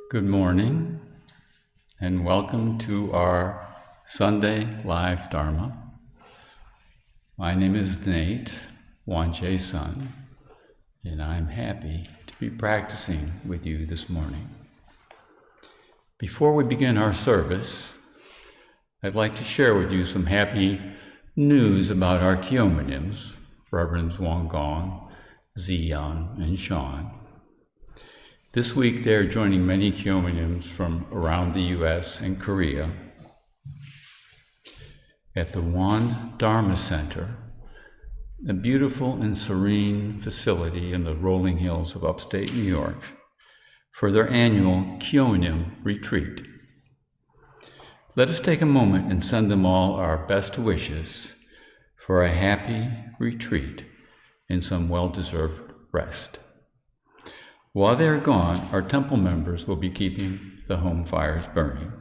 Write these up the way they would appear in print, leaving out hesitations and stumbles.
Good morning, and welcome to our Sunday Live Dharma. My name is Nate, Wanjay's son, and I'm happy to be practicing with you this morning. Before we begin our service, I'd like to share with you some happy news about our Qi Reverends Qi Gong, and Sean. This week, they are joining many Qi from around the U.S. and Korea at the Dharma Center, a beautiful and serene facility in the rolling hills of upstate New York, for their annual Qi retreat. Let us take a moment and send them all our best wishes for a happy retreat and some well-deserved rest. While they are gone, our temple members will be keeping the home fires burning.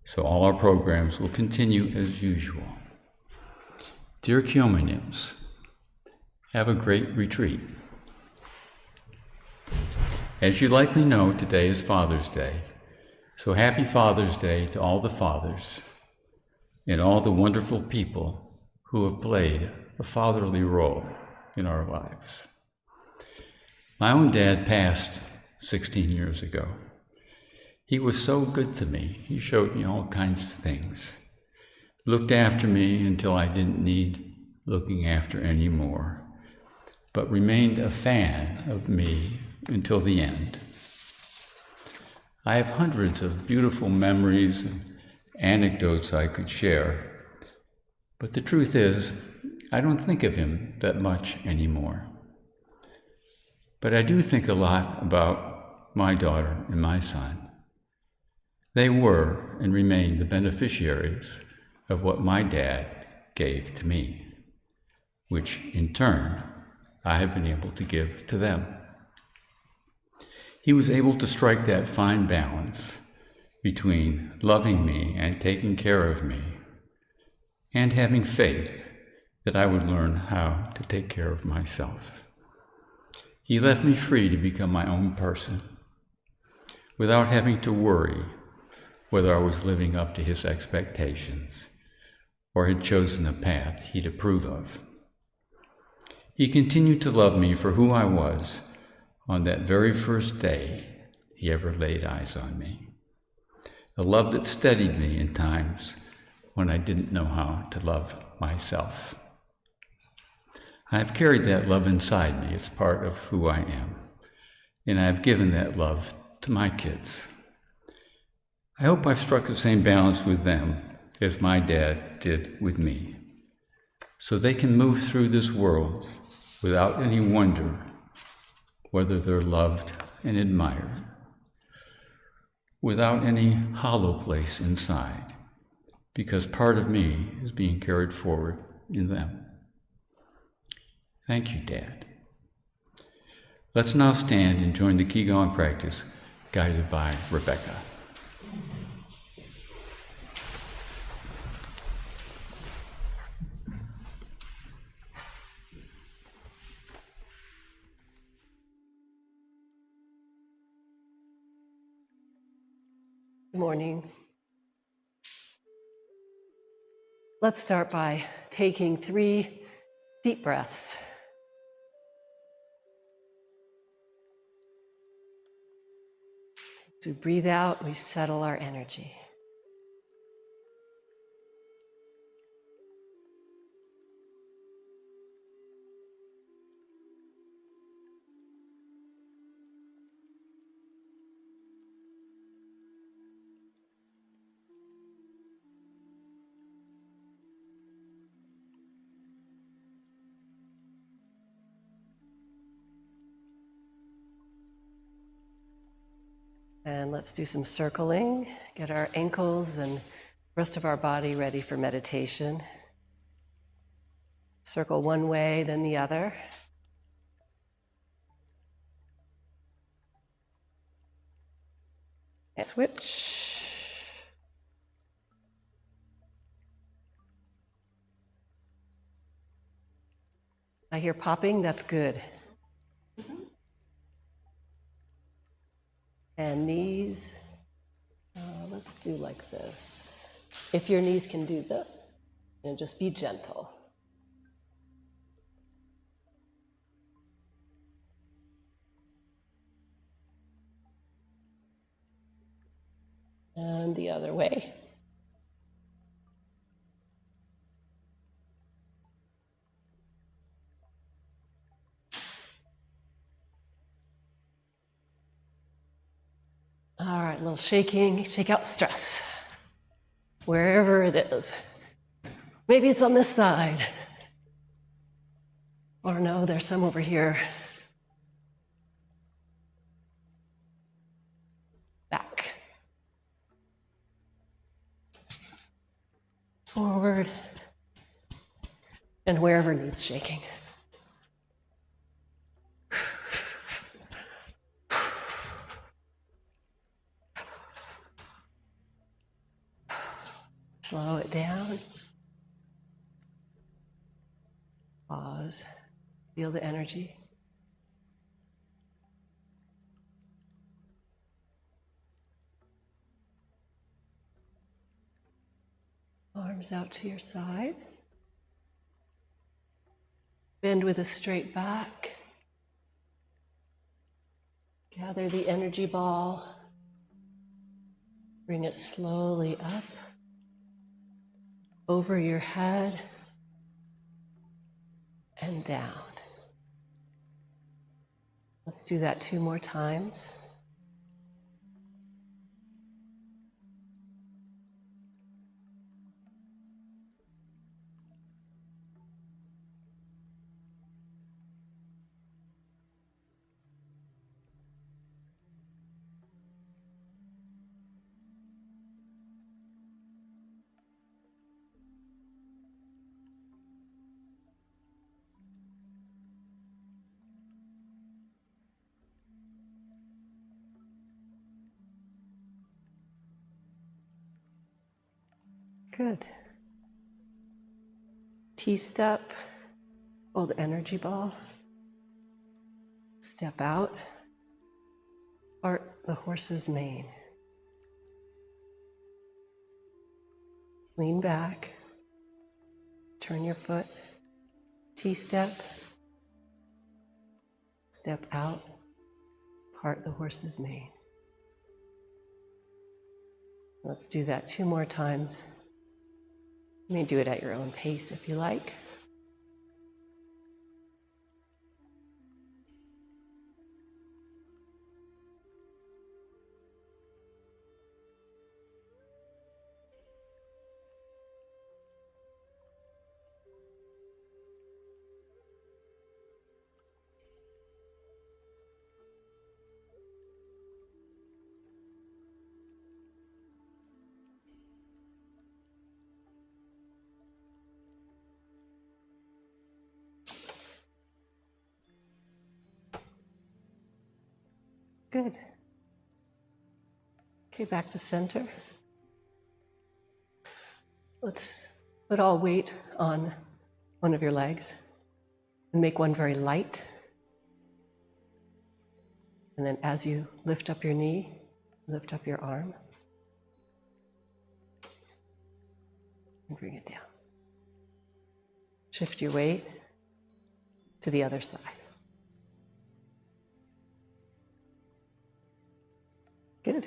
So all our programs will continue as usual. Dear Qi, have a great retreat. As you likely know, today is Father's Day. So happy Father's Day to all the fathers and all the wonderful people who have played a fatherly role in our lives. My own dad passed 16 years ago. He was so good to me. He showed me all kinds of things. Looked after me until I didn't need looking after anymore, but remained a fan of me until the end. I have hundreds of beautiful memories and anecdotes I could share, but the truth is, I don't think of him that much anymore. But I do think a lot about my daughter and my son. They were and remain the beneficiaries of what my dad gave to me, which in turn I have been able to give to them. He was able to strike that fine balance between loving me and taking care of me, and having faith that I would learn how to take care of myself. He left me free to become my own person, without having to worry whether I was living up to his expectations or had chosen a path he'd approve of. He continued to love me for who I was on that very first day he ever laid eyes on me. A love that steadied me in times when I didn't know how to love myself. I have carried that love inside me. It's part of who I am. And I have given that love to my kids. I hope I've struck the same balance with them as my dad did with me, so they can move through this world without any wonder whether they're loved and admired, without any hollow place inside, because part of me is being carried forward in them. Thank you, Dad. Let's now stand and join the Qi Gong practice, guided by Rebecca. Good morning. Let's start by taking 3 deep breaths. As we breathe out, we settle our energy. And let's do some circling, get our ankles and the rest of our body ready for meditation. Circle one way, then the other. And switch. I hear popping, that's good. And knees, let's do like this. If your knees can do this, and just be gentle. And the other way. All right, a little shaking, shake out stress, wherever it is. Maybe it's on this side. Or no, there's some over here. Back. Forward. And wherever needs shaking. Slow it down. Pause. Feel the energy. Arms out to your side. Bend with a straight back. Gather the energy ball. Bring it slowly up, over your head, and down. Let's do that 2 more times. Good. T-step, hold the energy ball. Step out, part the horse's mane. Lean back, turn your foot, T-step, step out, part the horse's mane. Let's do that 2 more times. You may do it at your own pace if you like. Good. Okay, back to center. Let's put all weight on one of your legs and make one very light. And then as you lift up your knee, lift up your arm and bring it down. Shift your weight to the other side. Good.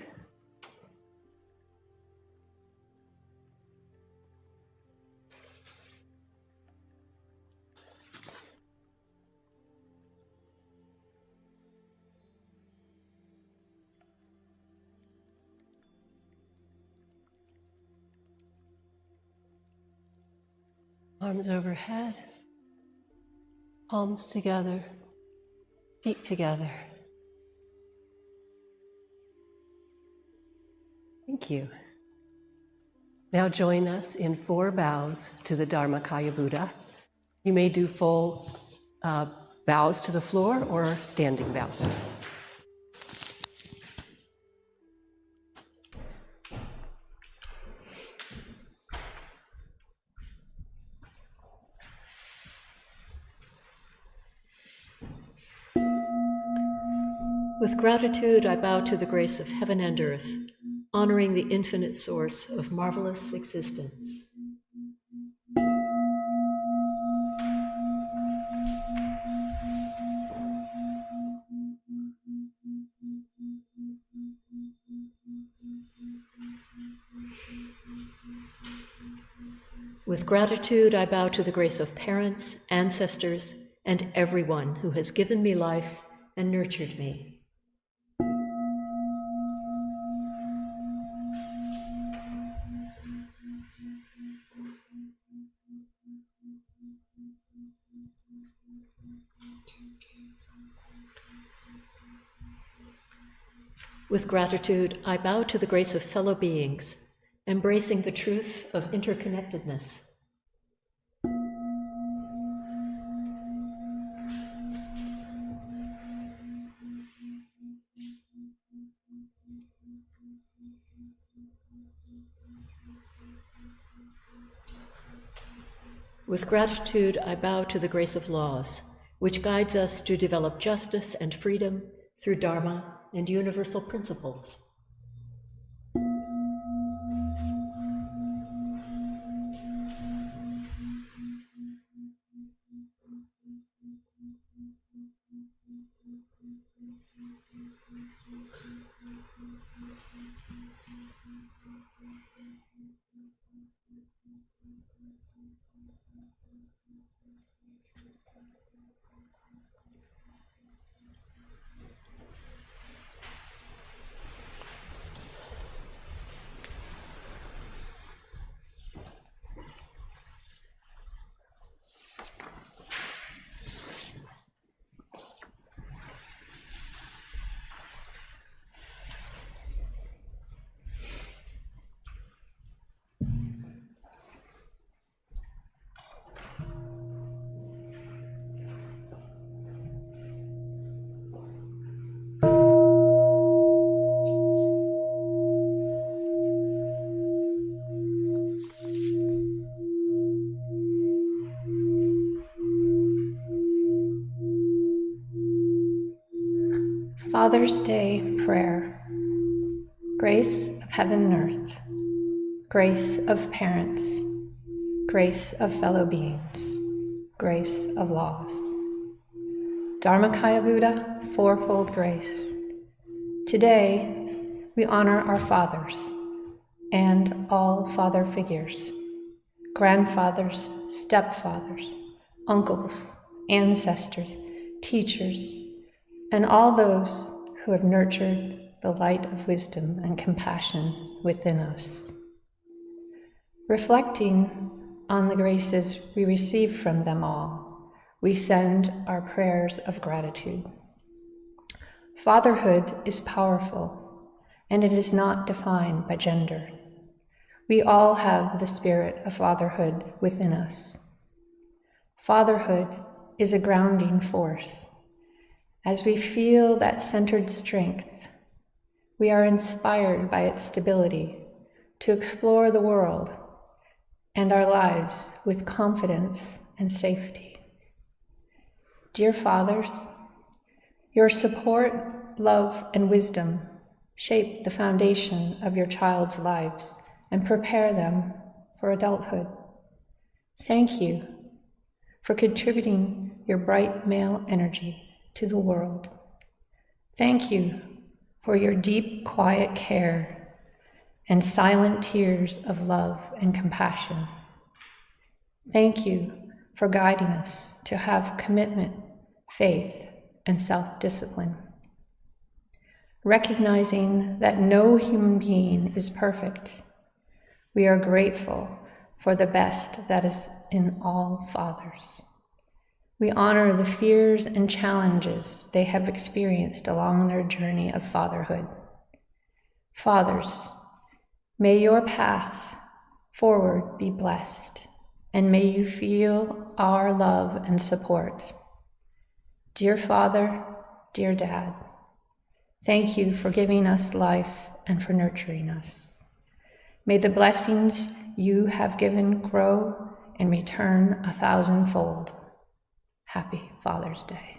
Arms overhead, palms together, feet together. Thank you. Now join us in 4 bows to the Dharmakaya Buddha. You may do full bows to the floor or standing bows. With gratitude, I bow to the grace of heaven and earth, honoring the infinite source of marvelous existence. With gratitude, I bow to the grace of parents, ancestors, and everyone who has given me life and nurtured me. With gratitude, I bow to the grace of fellow beings, embracing the truth of interconnectedness. With gratitude, I bow to the grace of laws, which guides us to develop justice and freedom through Dharma and universal principles. Father's Day Prayer. Grace of heaven and earth, grace of parents, grace of fellow beings, grace of laws. Dharmakaya Buddha, fourfold grace. Today, we honor our fathers and all father figures, grandfathers, stepfathers, uncles, ancestors, teachers, and all those who have nurtured the light of wisdom and compassion within us. Reflecting on the graces we receive from them all, we send our prayers of gratitude. Fatherhood is powerful, and it is not defined by gender. We all have the spirit of fatherhood within us. Fatherhood is a grounding force. As we feel that centered strength, we are inspired by its stability to explore the world and our lives with confidence and safety. Dear fathers, your support, love, and wisdom shape the foundation of your child's lives and prepare them for adulthood. Thank you for contributing your bright male energy to the world. Thank you for your deep, quiet care and silent tears of love and compassion. Thank you for guiding us to have commitment, faith, and self-discipline. Recognizing that no human being is perfect, we are grateful for the best that is in all fathers. We honor the fears and challenges they have experienced along their journey of fatherhood. Fathers, may your path forward be blessed, and may you feel our love and support. Dear Father, dear Dad, thank you for giving us life and for nurturing us. May the blessings you have given grow and return 1,000-fold. Happy Father's Day.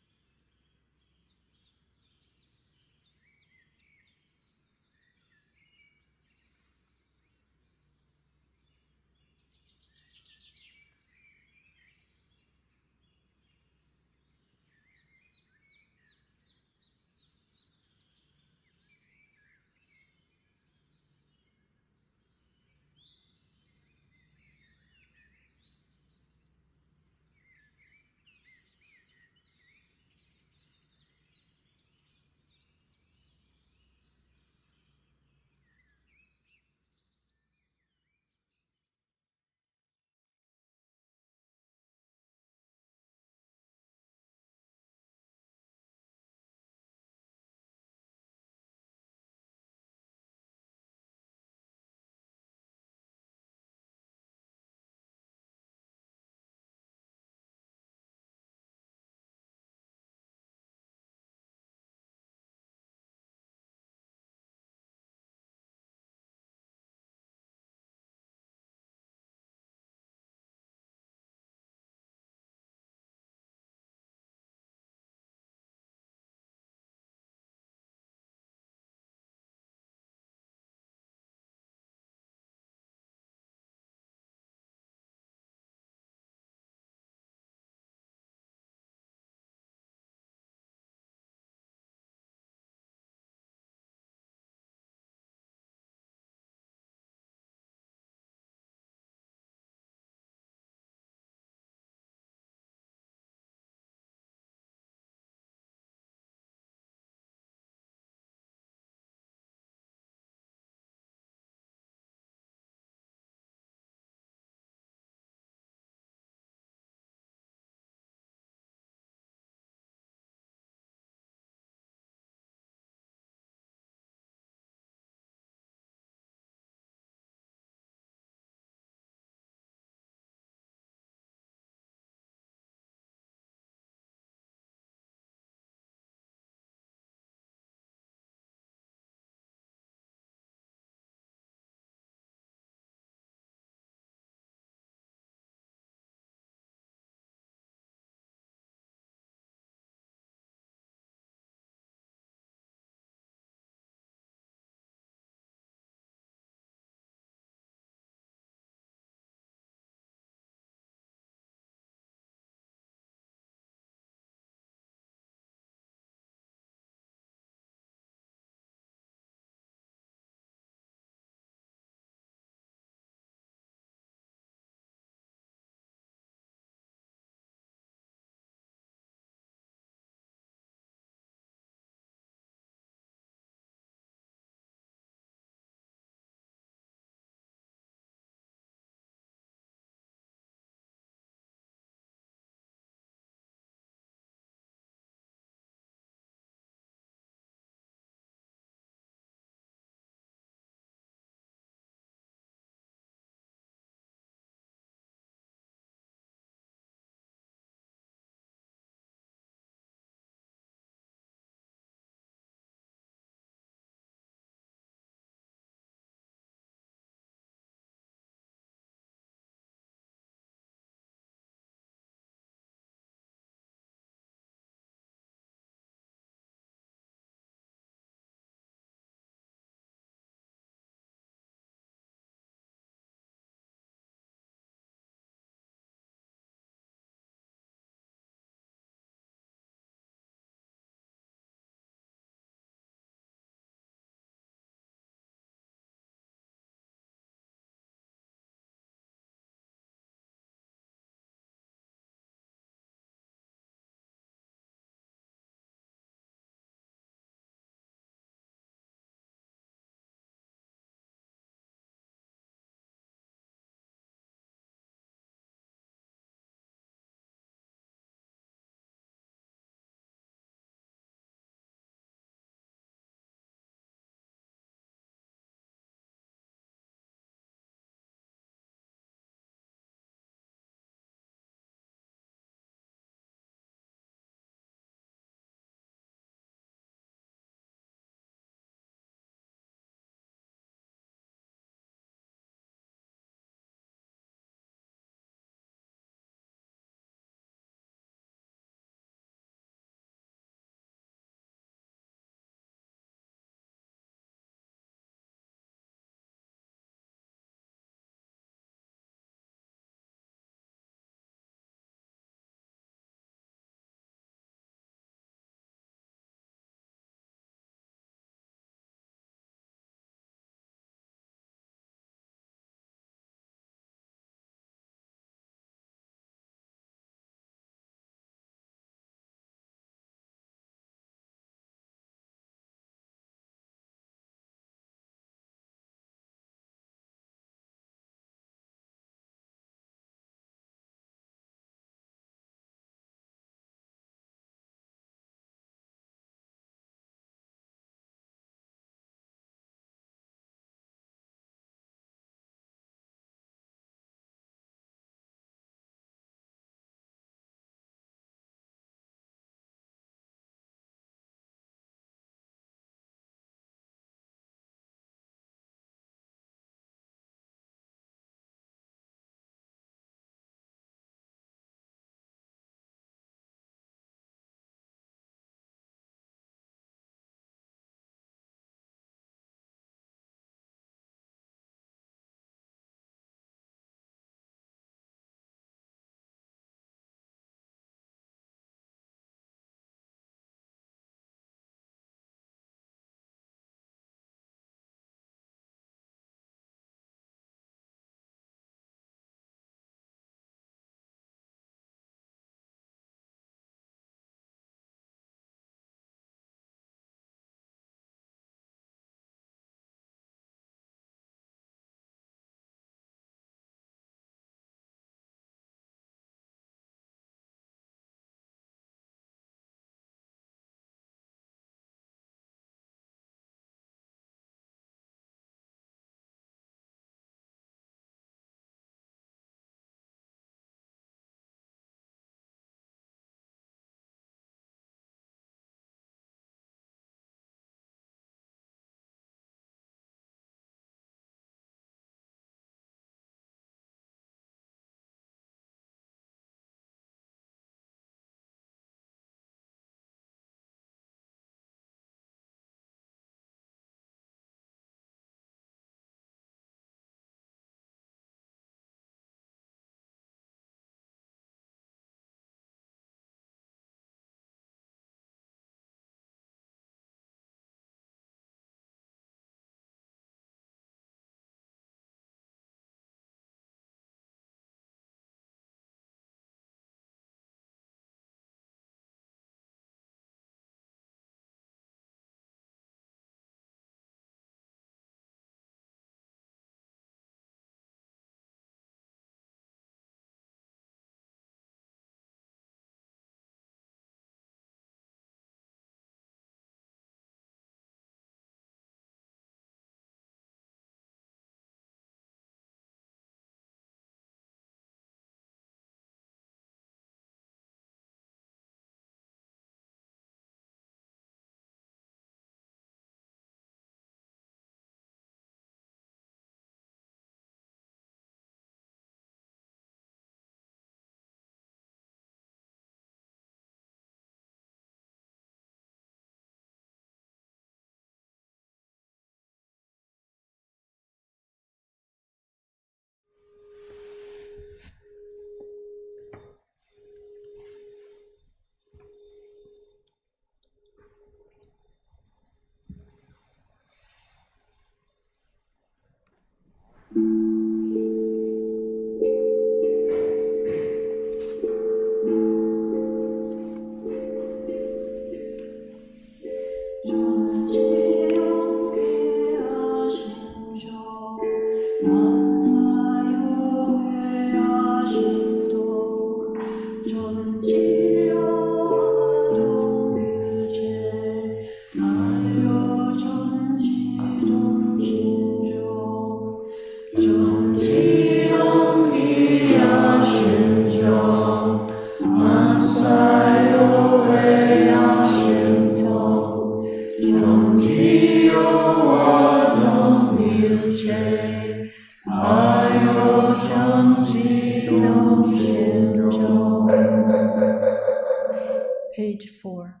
Page 4.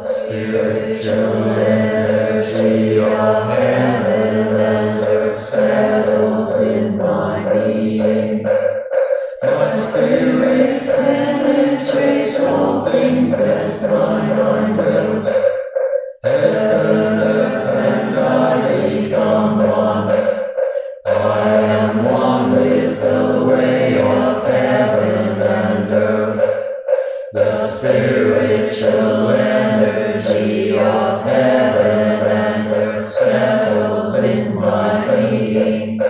Spiritual energy of heaven and earth settles in my being. My spirit penetrates all things as my mind wills. Heaven, earth, and I become one. I am one with the way of heaven and earth. The spiritual energy of heaven and earth settles in my being.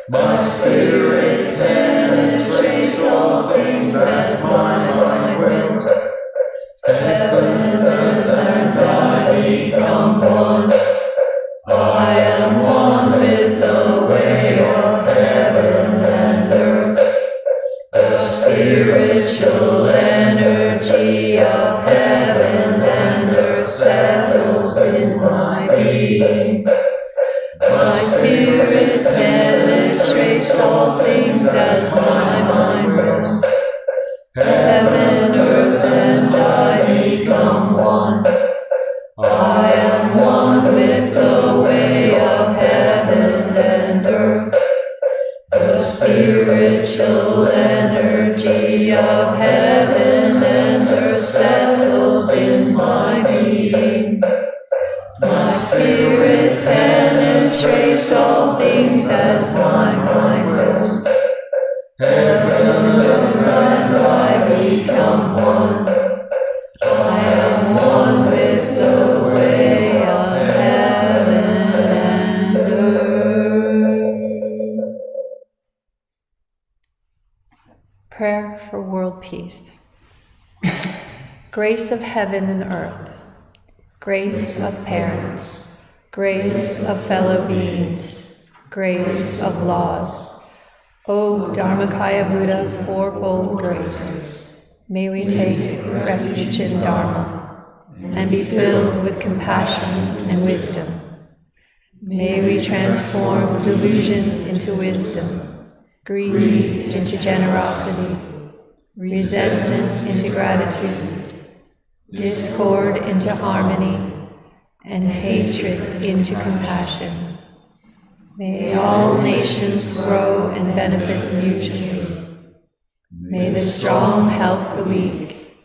My spirit penetrates all things as my mind wills. Heaven, earth, and I become one. I am one with the way of heaven and earth. The spiritual energy of heaven and earth settles in my being. My spirit penetrates all things as my mind wills. Heaven, earth, and I become one. I am one with the way of heaven and earth. The spiritual energy of heaven and earth settles in my being. My spirit penetrates all things as my mind wills. Heaven, earth, and I become one. I am one with the way of heaven and earth. Prayer for world peace. Grace of heaven and earth, grace of parents, grace of fellow beings, grace of laws. O Dharmakaya Buddha, fourfold grace, may we take refuge in Dharma and be filled with compassion and wisdom. May we transform delusion into wisdom, greed into generosity, resentment into gratitude, discord into harmony, and hatred into compassion. May all nations grow and benefit mutually. May the strong help the weak,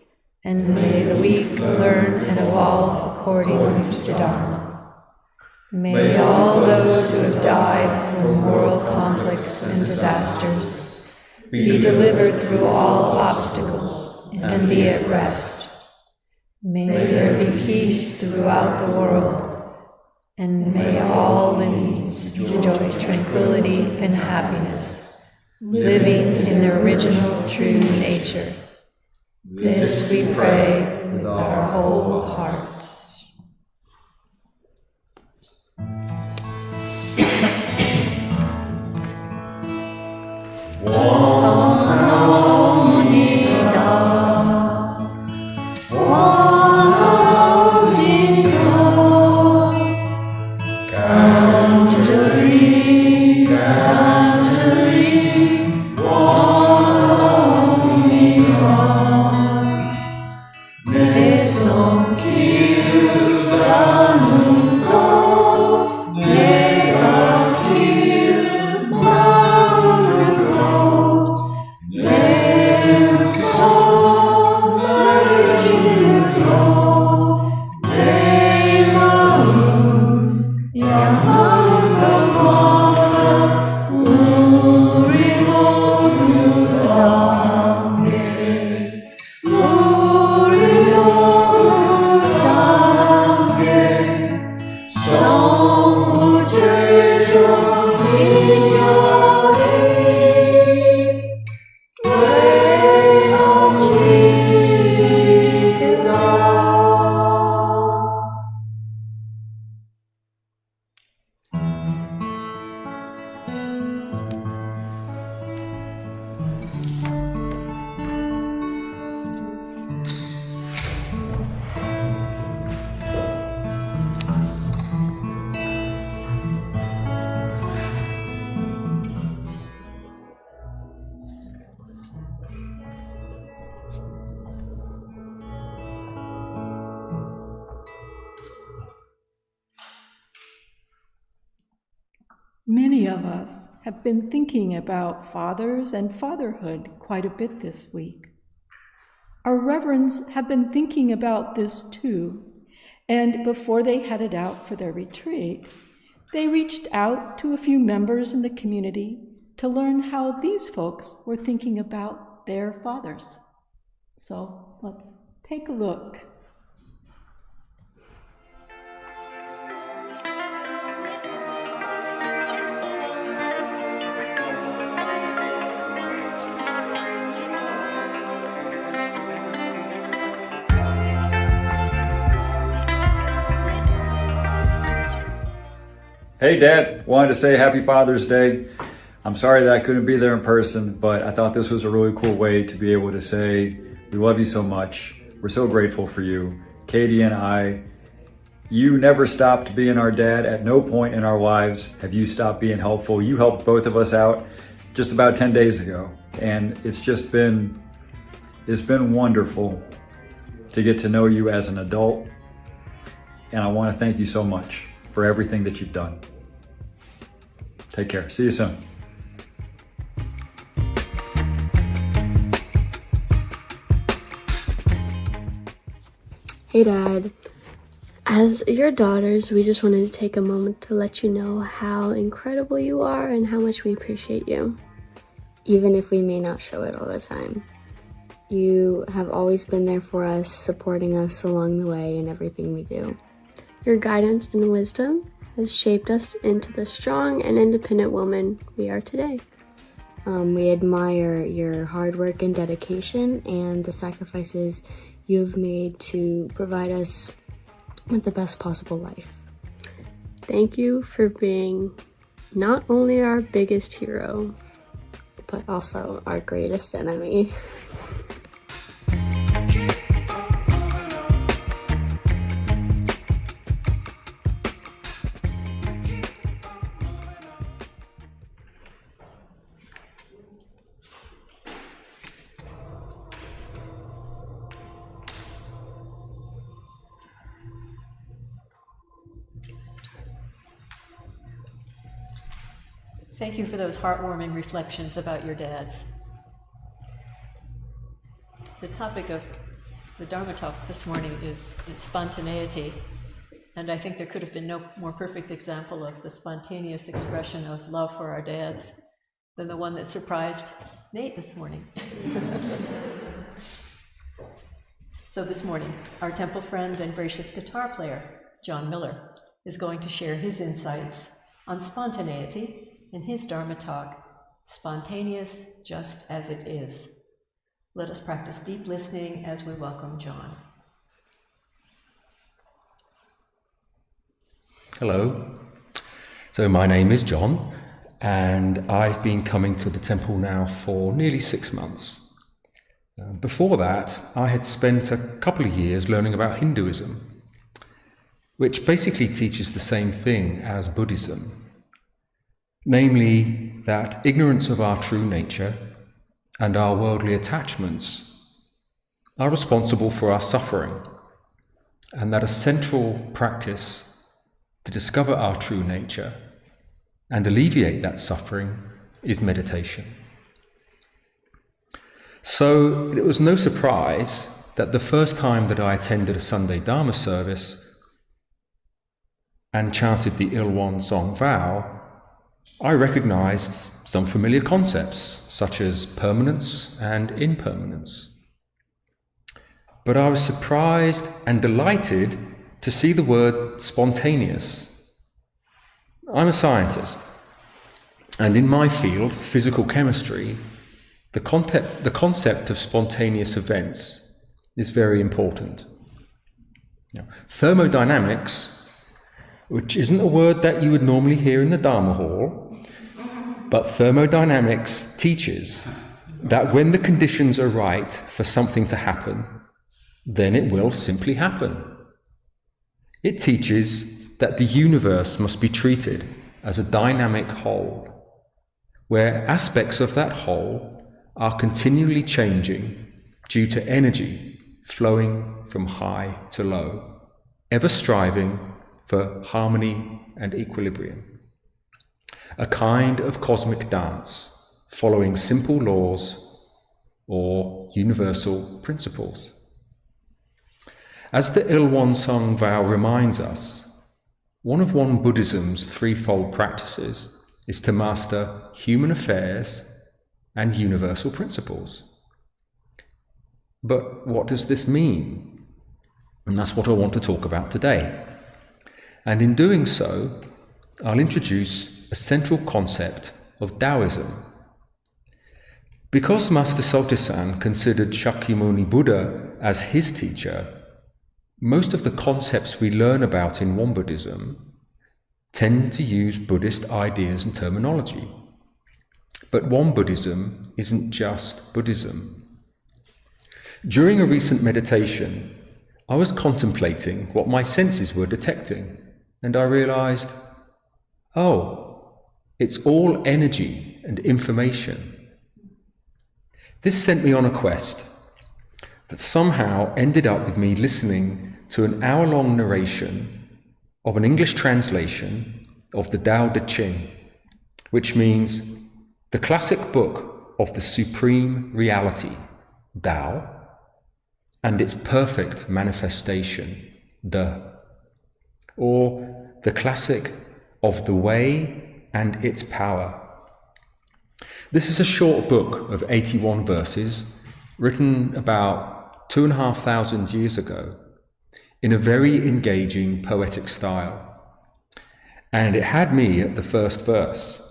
and may the weak learn and evolve according to Dharma. May all those who have died from world conflicts and disasters be delivered through all obstacles and be at rest. May there be peace throughout the world, and may all livings enjoy tranquility and happiness, living in their original true nature. This we pray with our whole hearts. Qi Many of us have been thinking about fathers and fatherhood quite a bit this week. Our Reverends have been thinking about this too, and before they headed out for their retreat, they reached out to a few members in the community to learn how these folks were thinking about their fathers. So let's take a look. Hey Dad, wanted to say happy Father's Day. I'm sorry that I couldn't be there in person, but I thought this was a really cool way to be able to say, we love you so much. We're so grateful for you. Katie and I, you never stopped being our dad. At no point in our lives have you stopped being helpful. You helped both of us out just about 10 days ago. And it's been wonderful to get to know you as an adult. And I want to thank you so much for everything that you've done. Take care. See you soon. Hey Dad, as your daughters, we just wanted to take a moment to let you know how incredible you are and how much we appreciate you, even if we may not show it all the time. You have always been there for us, supporting us along the way in everything we do. Your guidance and wisdom has shaped us into the strong and independent woman we are today. We admire your hard work and dedication and the sacrifices you've made to provide us with the best possible life. Thank you for being not only our biggest hero, but also our greatest enemy. Thank you for those heartwarming reflections about your dads. The topic of the Dharma Talk this morning is spontaneity, and I think there could have been no more perfect example of the spontaneous expression of love for our dads than the one that surprised Nate this morning. So this morning, our temple friend and gracious guitar player, John Miller, is going to share his insights on spontaneity in his Dharma Talk, Spontaneous Just As It Is. Let us practice deep listening as we welcome John. Hello. So my name is John, and I've been coming to the temple now for nearly 6 months. Before that, I had spent a couple of years learning about Hinduism, which basically teaches the same thing as Buddhism. Namely, that ignorance of our true nature and our worldly attachments are responsible for our suffering, and that a central practice to discover our true nature and alleviate that suffering is meditation. So it was no surprise that the first time that I attended a Sunday Dharma service and chanted the Ilwan Song vow, I recognized some familiar concepts, such as permanence and impermanence. But I was surprised and delighted to see the word spontaneous. I'm a scientist, and in my field, physical chemistry, the concept of spontaneous events is very important. Now, thermodynamics, which isn't a word that you would normally hear in the Dharma hall, but thermodynamics teaches that when the conditions are right for something to happen, then it will simply happen. It teaches that the universe must be treated as a dynamic whole, where aspects of that whole are continually changing due to energy flowing from high to low, ever striving for harmony and equilibrium. a kind of cosmic dance following simple laws or universal principles. As the Ilwon Song vow reminds us, one of Won Buddhism's threefold practices is to master human affairs and universal principles. But what does this mean? And that's what I want to talk about today. And in doing so, I'll introduce a central concept of Taoism. Because Master Sotaesan considered Shakyamuni Buddha as his teacher, most of the concepts we learn about in Won Buddhism tend to use Buddhist ideas and terminology. But Won Buddhism isn't just Buddhism. During a recent meditation, I was contemplating what my senses were detecting, and I realized, oh, it's all energy and information. This sent me on a quest that somehow ended up with me listening to an hour-long narration of an English translation of the Tao Te Ching, which means the classic book of the supreme reality, Tao, and its perfect manifestation, De, or the classic of the way and its power. This is a short book of 81 verses, written about 2,500 years ago, in a very engaging poetic style. And it had me at the first verse.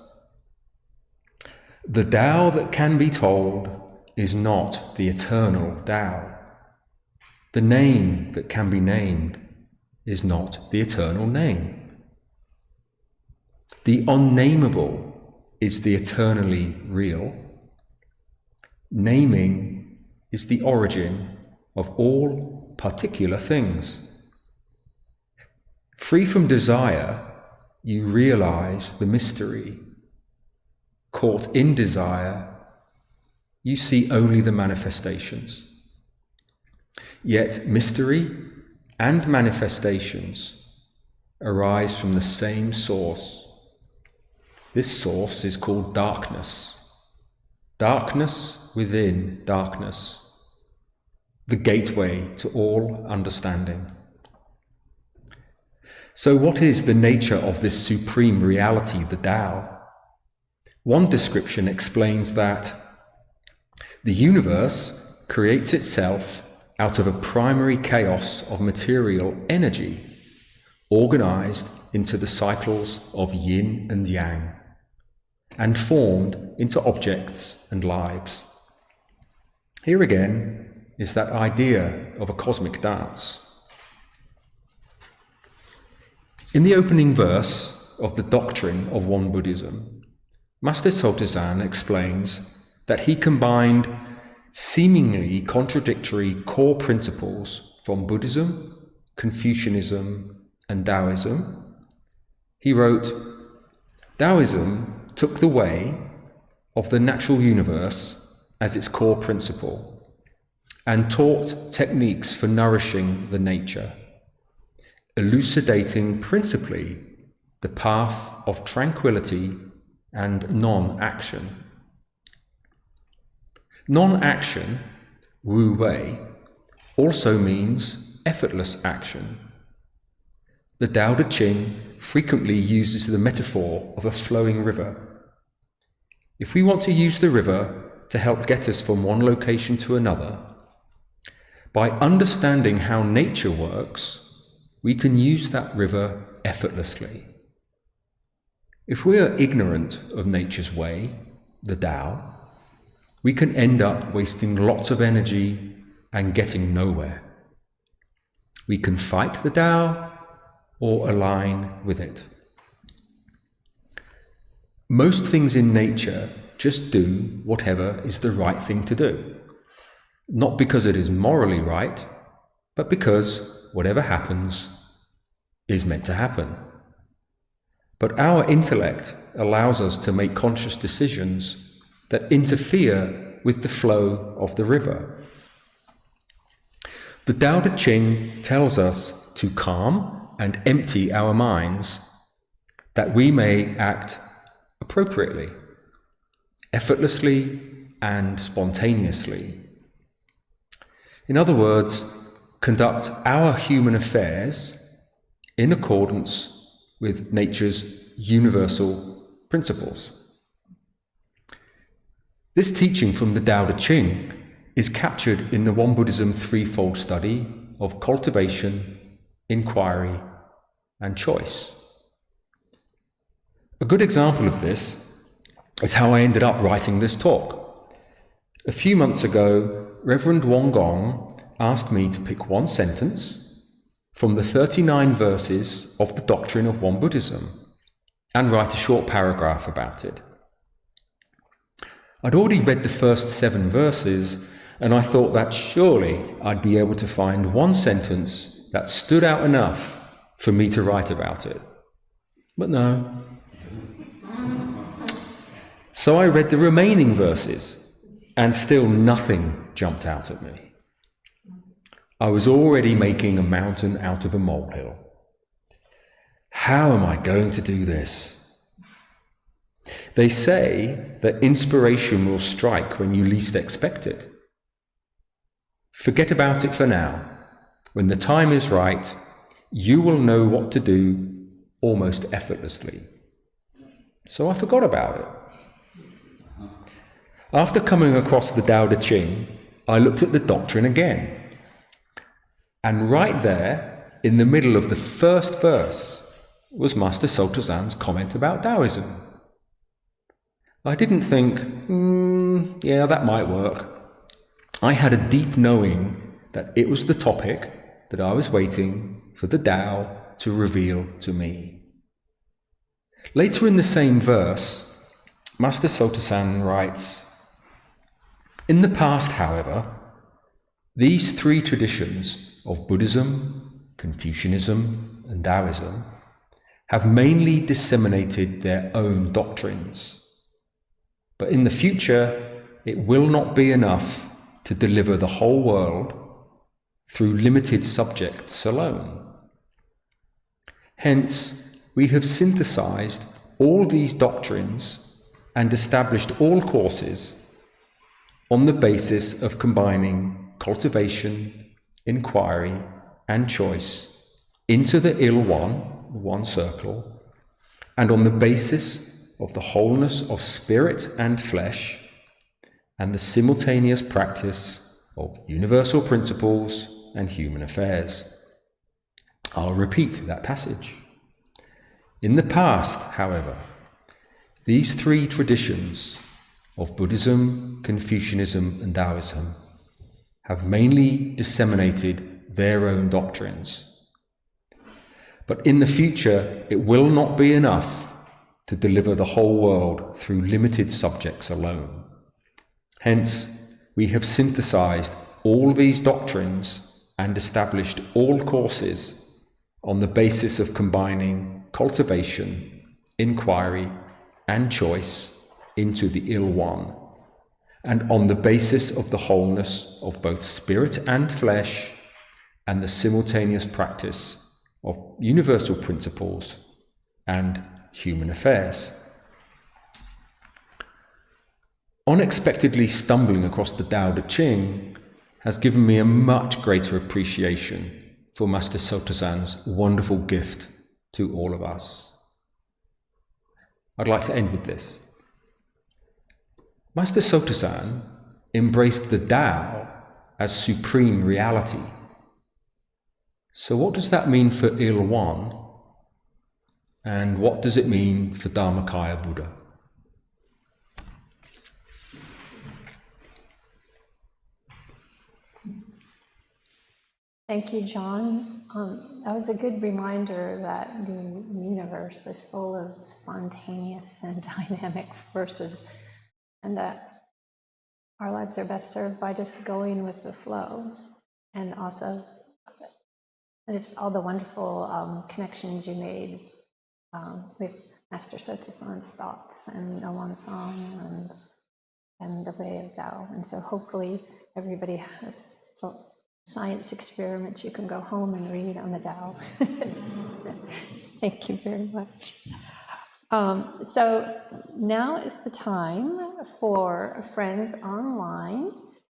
The Tao that can be told is not the eternal Tao. The name that can be named is not the eternal name. The unnameable is the eternally real. Naming is the origin of all particular things. Free from desire, you realize the mystery. Caught in desire, you see only the manifestations. Yet mystery and manifestations arise from the same source. This source is called darkness. Darkness within darkness. The gateway to all understanding. So what is the nature of this supreme reality, the Tao? One description explains that the universe creates itself out of a primary chaos of material energy, organized into the cycles of yin and yang, and formed into objects and lives. Here again is that idea of a cosmic dance. In the opening verse of the doctrine of Won Buddhism, Master Sotaesan explains that he combined seemingly contradictory core principles from Buddhism, Confucianism, and Taoism. He wrote, Taoism took the way of the natural universe as its core principle, and taught techniques for nourishing the nature, elucidating principally the path of tranquility and non-action. Non-action, Wu Wei, also means effortless action. The Tao Te Ching frequently uses the metaphor of a flowing river. If we want to use the river to help get us from one location to another, by understanding how nature works, we can use that river effortlessly. If we are ignorant of nature's way, the Tao, we can end up wasting lots of energy and getting nowhere. We can fight the Tao or align with it. Most things in nature just do whatever is the right thing to do. Not because it is morally right, but because whatever happens is meant to happen. But our intellect allows us to make conscious decisions that interfere with the flow of the river. The Tao Te Ching tells us to calm and empty our minds, that we may act appropriately, effortlessly and spontaneously. In other words, conduct our human affairs in accordance with nature's universal principles. This teaching from the Tao Te Ching is captured in the Won Buddhism threefold study of cultivation, inquiry, and choice. A good example of this is how I ended up writing this talk. A few months ago, Reverend Qi Gong asked me to pick one sentence from the 39 verses of the doctrine of Won Buddhism and write a short paragraph about it. I'd already read the first 7 verses, and I thought that surely I'd be able to find one sentence that stood out enough for me to write about it. But no. So I read the remaining verses, and still nothing jumped out at me. I was already making a mountain out of a molehill. How am I going to do this? They say that inspiration will strike when you least expect it. Forget about it for now. When the time is right, you will know what to do almost effortlessly. So I forgot about it. After coming across the Tao Te Ching, I looked at the doctrine again. And right there, in the middle of the first verse, was Master Sotazan's comment about Taoism. I didn't think, yeah, that might work. I had a deep knowing that it was the topic that I was waiting for the Tao to reveal to me. Later in the same verse, Master Sotazan writes, "In the past, however, these 3 traditions of Buddhism, Confucianism, and Taoism have mainly disseminated their own doctrines. But in the future, it will not be enough to deliver the whole world through limited subjects alone. Hence, we have synthesized all these doctrines and established all courses on the basis of combining cultivation, inquiry, and choice into the one circle, and on the basis of the wholeness of spirit and flesh, and the simultaneous practice of universal principles and human affairs." I'll repeat that passage. In the past, however, these 3 traditions of Buddhism, Confucianism, and Taoism have mainly disseminated their own doctrines. But in the future, it will not be enough to deliver the whole world through limited subjects alone. Hence, we have synthesized all these doctrines and established all courses on the basis of combining cultivation, inquiry, and choice into the one, and on the basis of the wholeness of both spirit and flesh, and the simultaneous practice of universal principles and human affairs. Unexpectedly stumbling across the Tao Te Ching has given me a much greater appreciation for Master Sotazan's wonderful gift to all of us. I'd like to end with this. Master Sotazan embraced the Tao as supreme reality. So what does that mean for Il-One? And what does it mean for Dharmakaya Buddha? Thank you, John. That was a good reminder that the universe is full of spontaneous and dynamic forces, and that our lives are best served by just going with the flow, and also just all the wonderful connections you made with Master Sotazan's thoughts and Ilwan Song and the way of Tao. And so hopefully everybody has science experiments you can go home and read on the Tao. Thank you very much. So now is the time for friends online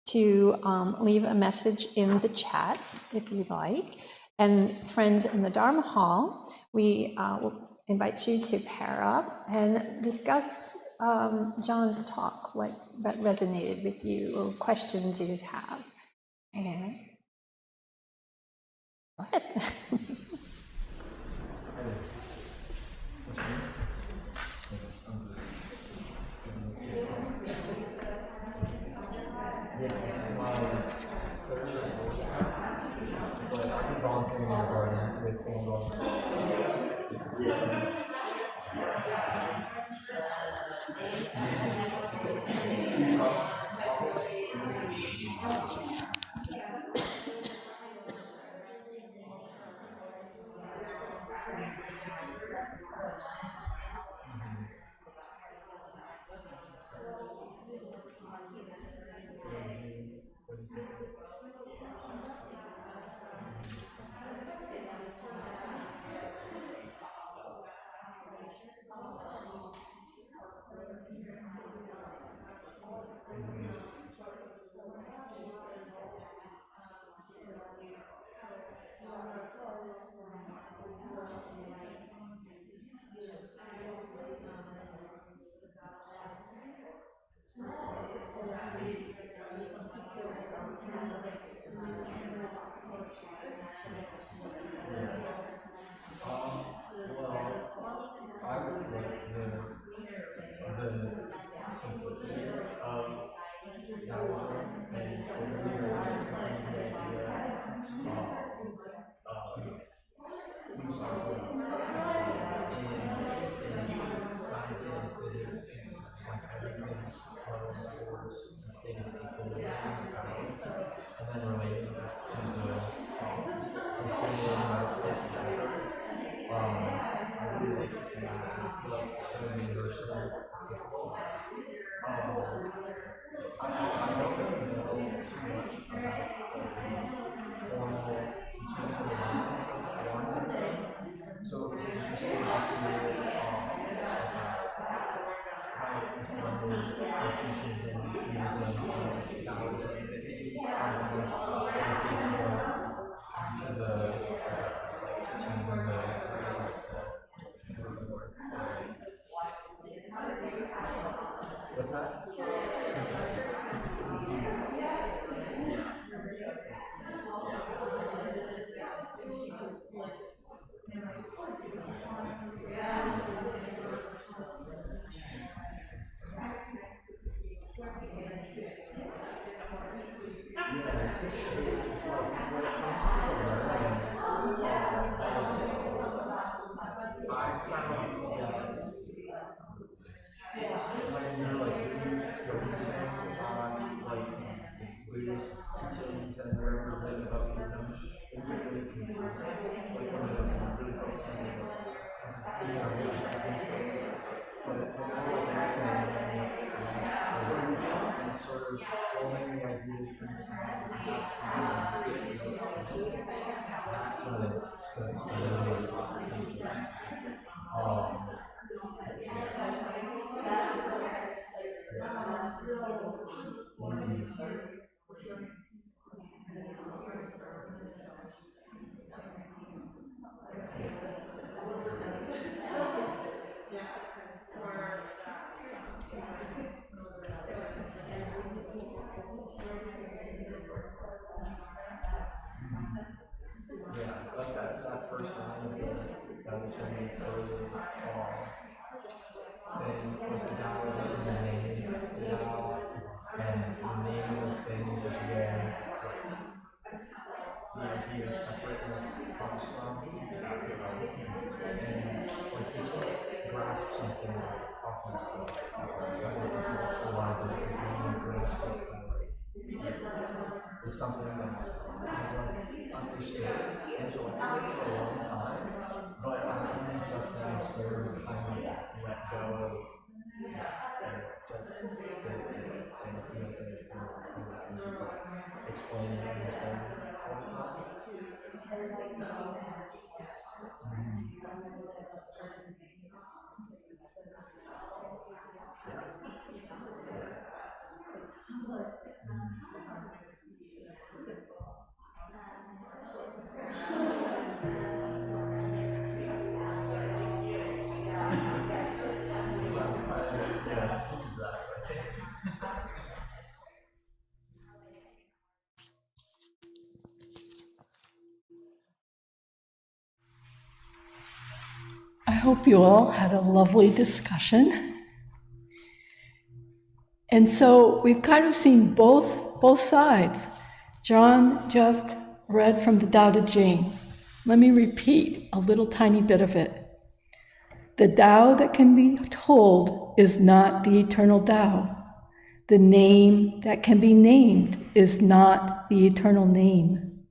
to leave a message in the chat if you'd like. And friends in the Dharma Hall, we will invite you to pair up and discuss John's talk, what resonated with you or questions you have. And go ahead. Volunteering in the garden with Qi Gong. I really like the simplicity of Taoism, and it really resonates with me, the idea we talk about in science and physics, like everything's flowing towards a state of equilibrium and balance, and then relating to the symbol and metaphor of mother. I really like that. I feel like it's so universally applicable. I don't really know too much about the formal teachings or learnings of Mormonism, so it was interesting to hear about how the formal Confucianism, Buddhism, and Taoism, they think to the like teachings and the ways that what's that? I found that when you're like really focusing on like Buddhist teachings and whatever written about Buddhism, it can get really confusing. Like when you're really focusing on like, but the more like I'm saying, and sort of holding the ideas and perhaps reading that's when it starts to really sink in. Yeah, like that first line of the Chinese code, saying like the Tao is in the name, the Tao, and the naming of things is where the idea of separateness comes from. And like you can't grasp something by talking about it, trying to intellectualize it, you can only grasp it it's something that I've like understood intellectually for a long time, but I've only just now started to kind of let go of and just sit and feel things and explain and understand all the time. hope you all had a lovely discussion. And so we've kind of seen both sides. John just read from the Tao Te Ching. Let me repeat a little tiny bit of it. The Tao that can be told is not the eternal Tao. The name that can be named is not the eternal name.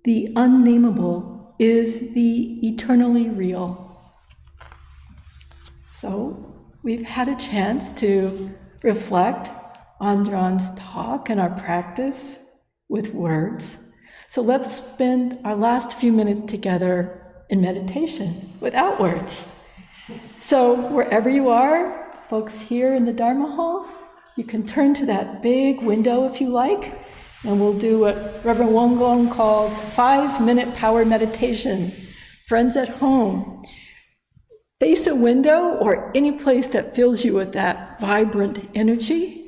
The unnameable is the eternally real. So we've had a chance to reflect on John's talk and our practice with words. So let's spend our last few minutes together in meditation without words. So wherever you are, folks here in the Dharma Hall, you can turn to that big window if you like, and we'll do what Reverend WontempleNC calls 5-minute power meditation. Friends at home, face a window or any place that fills you with that vibrant energy.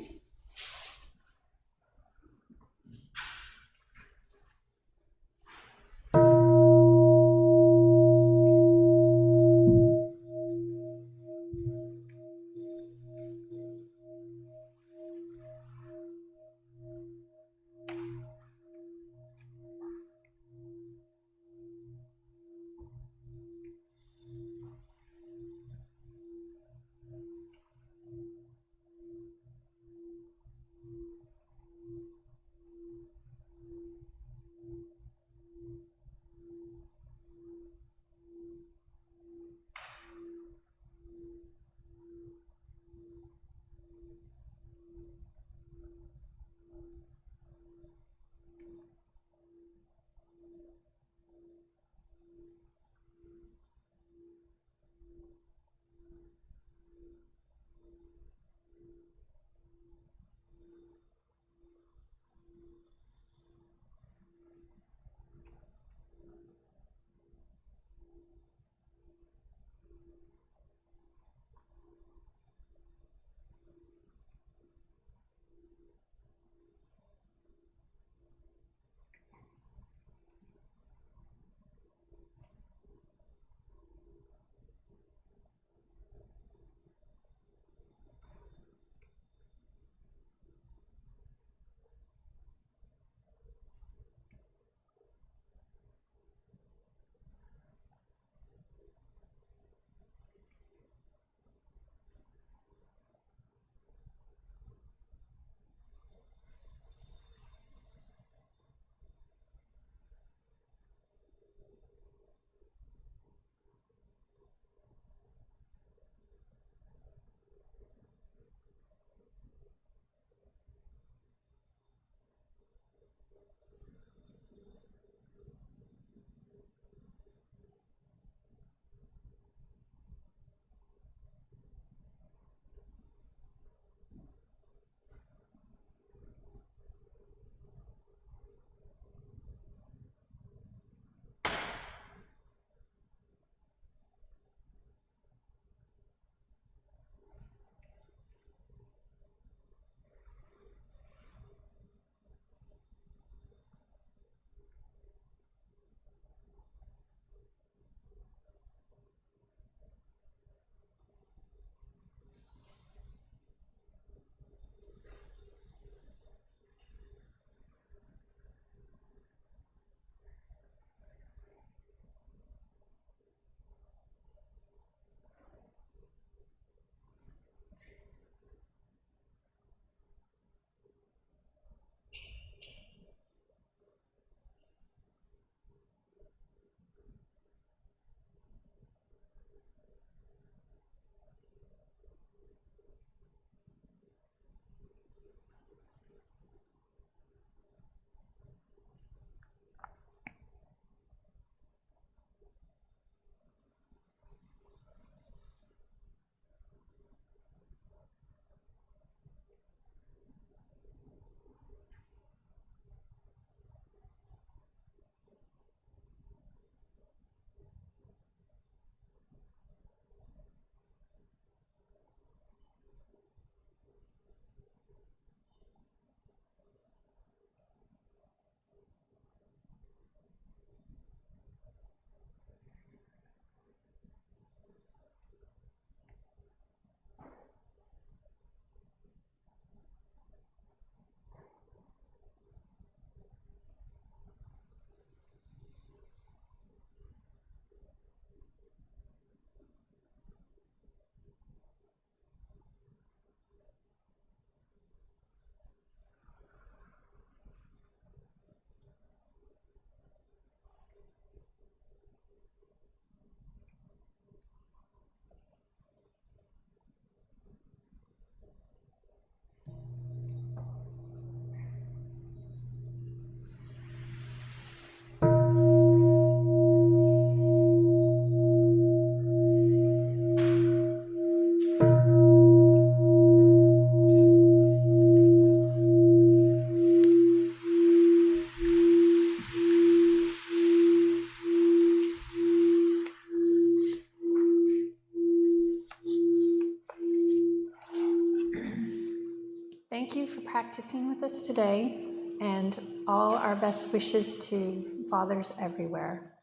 you for practicing with us today, and all our best wishes to fathers everywhere.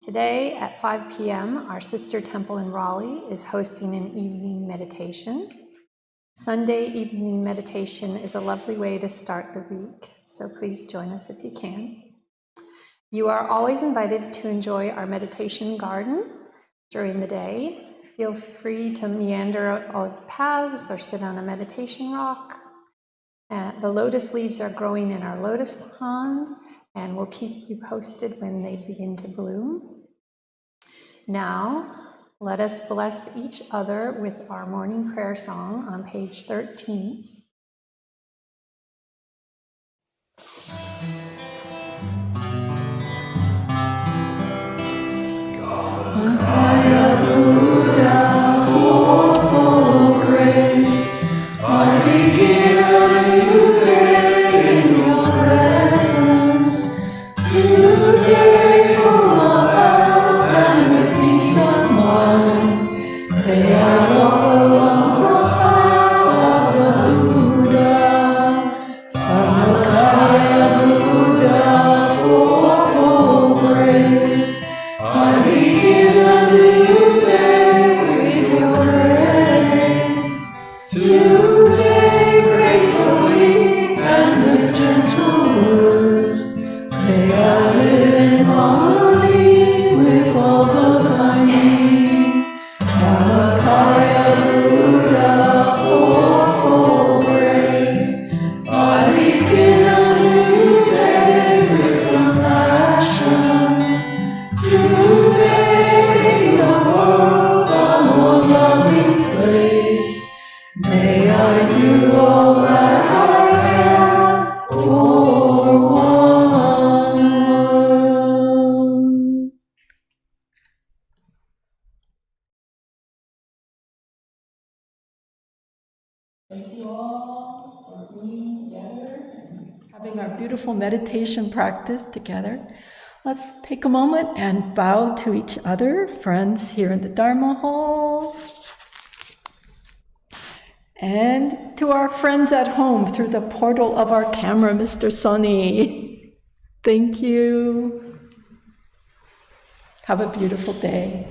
Today at 5 p.m., our sister temple in Raleigh is hosting an evening meditation. Sunday evening meditation is a lovely way to start the week, so please join us if you can. You are always invited to enjoy our meditation garden during the day. Feel free to meander all paths or sit on a meditation rock. The lotus leaves are growing in our lotus pond, and we'll keep you posted when they begin to bloom. Now, let us bless each other with our morning prayer song on page 13. Kaya Buddha, fourfold grace, I begin a new day in your presence. Today, full of health and with peace of mind, may I walk along the path of the Buddha. Dharma Buddha, fourfold grace, I begin a new day with your grace. Today, gratefully and with gentle words, may I live in harmony with all those I meet. Dharmakaya Buddha, fourfold grace, I begin a new day with compassion. Today, make the world a more loving place. May I do all that I can for one world. Thank you all for being together and having our beautiful meditation practice together. Let's take a moment and bow to each other, friends here in the Dharma Hall, and to our friends at home through the portal of our camera, Mr. Sonny. Thank you. Have a beautiful day.